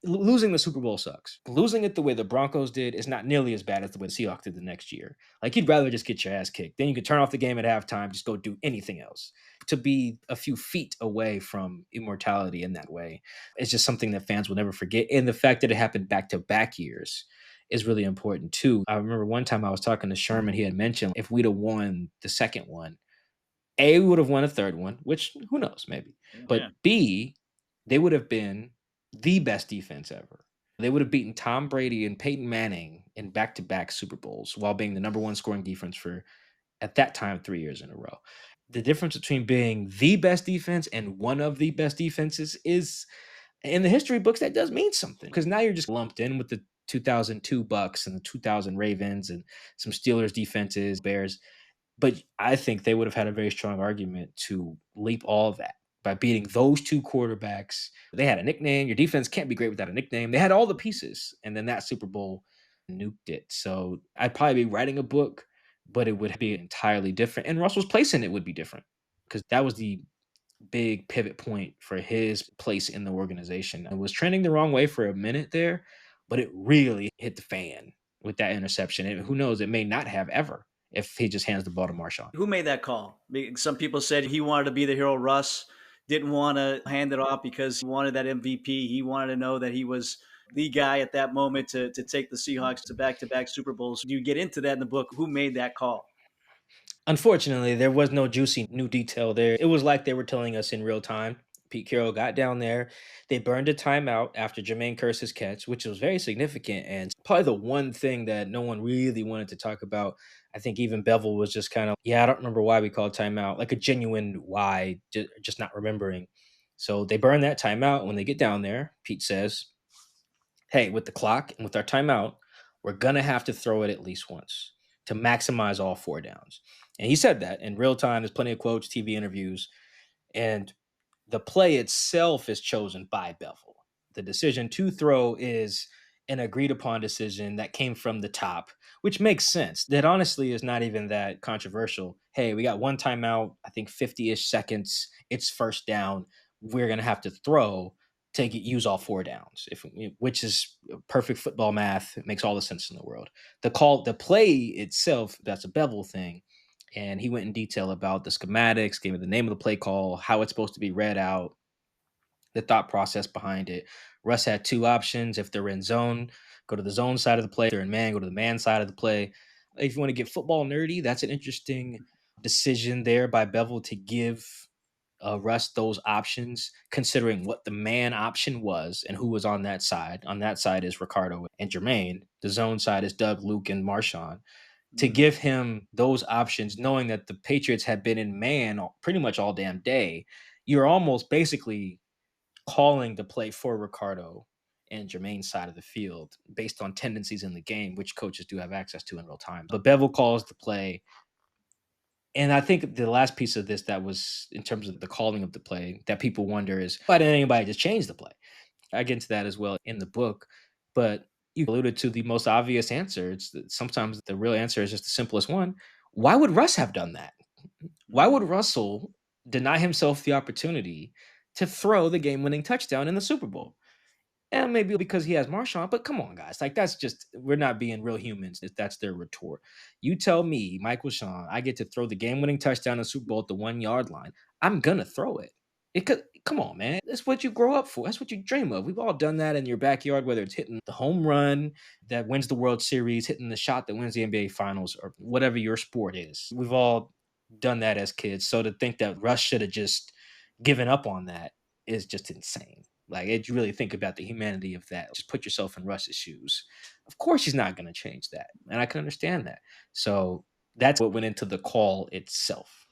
losing the Super Bowl sucks. Losing it the way the Broncos did is not nearly as bad as the way the Seahawks did the next year. Like, you'd rather just get your ass kicked. Then you could turn off the game at halftime, just go do anything else. To be a few feet away from immortality in that way is just something that fans will never forget. And the fact that it happened back to back years is really important too. I remember one time I was talking to Sherman, he had mentioned if we'd have won the second one, A, we would have won a third one, which who knows, maybe. But Yeah. B, they would have been the best defense ever. They would have beaten Tom Brady and Peyton Manning in back-to-back Super Bowls while being the number one scoring defense for, at that time, 3 years in a row. The difference between being the best defense and one of the best defenses is, in the history books, that does mean something. Because now you're just lumped in with the 2002 Bucks and the 2000 Ravens and some Steelers defenses, Bears. But I think they would have had a very strong argument to leap all of that by beating those two quarterbacks. They had a nickname. Your defense can't be great without a nickname. They had all the pieces. And then that Super Bowl nuked it. So I'd probably be writing a book, but it would be entirely different. And Russell's place in it would be different because that was the big pivot point for his place in the organization. It was trending the wrong way for a minute there, but it really hit the fan with that interception. And who knows, it may not have ever if he just hands the ball to Marshawn. Who made that call? Some people said he wanted to be the hero. Russ didn't want to hand it off because he wanted that MVP. He wanted to know that he was the guy at that moment to take the Seahawks to back Super Bowls. Do you get into that in the book? Who made that call? Unfortunately, there was no juicy new detail there. It was like they were telling us in real time. Pete Carroll got down there. They burned a timeout after Jermaine Kearse's catch, which was very significant. And probably the one thing that no one really wanted to talk about. I think even Bevel was just kind of, yeah, I don't remember why we called timeout, like a genuine why, just not remembering. So they burn that timeout. When they get down there, Pete says, hey, with the clock and with our timeout, we're going to have to throw it at least once to maximize all four downs. And he said that in real time. There's plenty of quotes, TV interviews, and the play itself is chosen by Bevel. The decision to throw is an agreed upon decision that came from the top, which makes sense. That honestly is not even that controversial. Hey, we got one timeout, I think 50-ish seconds. It's first down. We're going to have to throw to use all four downs, which is perfect football math. It makes all the sense in the world. The play itself, that's a Bevel thing. And he went in detail about the schematics, gave me the name of the play call, how it's supposed to be read out, the thought process behind it. Russ had two options. If they're in zone, go to the zone side of the play. If they're in man, go to the man side of the play. If you want to get football nerdy, that's an interesting decision there by Bevel to give Russ those options, considering what the man option was and who was on that side. On that side is Ricardo and Jermaine. The zone side is Doug, Luke, and Marshawn. To give him those options, knowing that the Patriots had been in man pretty much all damn day, you're almost basically calling the play for Ricardo and Jermaine's side of the field based on tendencies in the game, which coaches do have access to in real time. But Bevel calls the play. And I think the last piece of this that was in terms of the calling of the play that people wonder is, why didn't anybody just change the play? I get into that as well in the book, but you alluded to the most obvious answer. It's that sometimes the real answer is just the simplest one. Why would Russ have done that? Why would Russell deny himself the opportunity to throw the game-winning touchdown in the Super Bowl? And maybe because he has Marshawn, but come on, guys. Like, that's just, we're not being real humans if that's their retort. You tell me, Michael-Shawn, I get to throw the game-winning touchdown in the Super Bowl at the 1 yard line. I'm going to throw it. It could, come on, man. That's what you grow up for. That's what you dream of. We've all done that in your backyard, whether it's hitting the home run that wins the World Series, hitting the shot that wins the NBA Finals, or whatever your sport is. We've all done that as kids. So to think that Russ should have just given up on that is just insane. Like, if you really think about the humanity of that, just put yourself in Russ's shoes. Of course, he's not going to change that. And I can understand that. So that's what went into the call itself.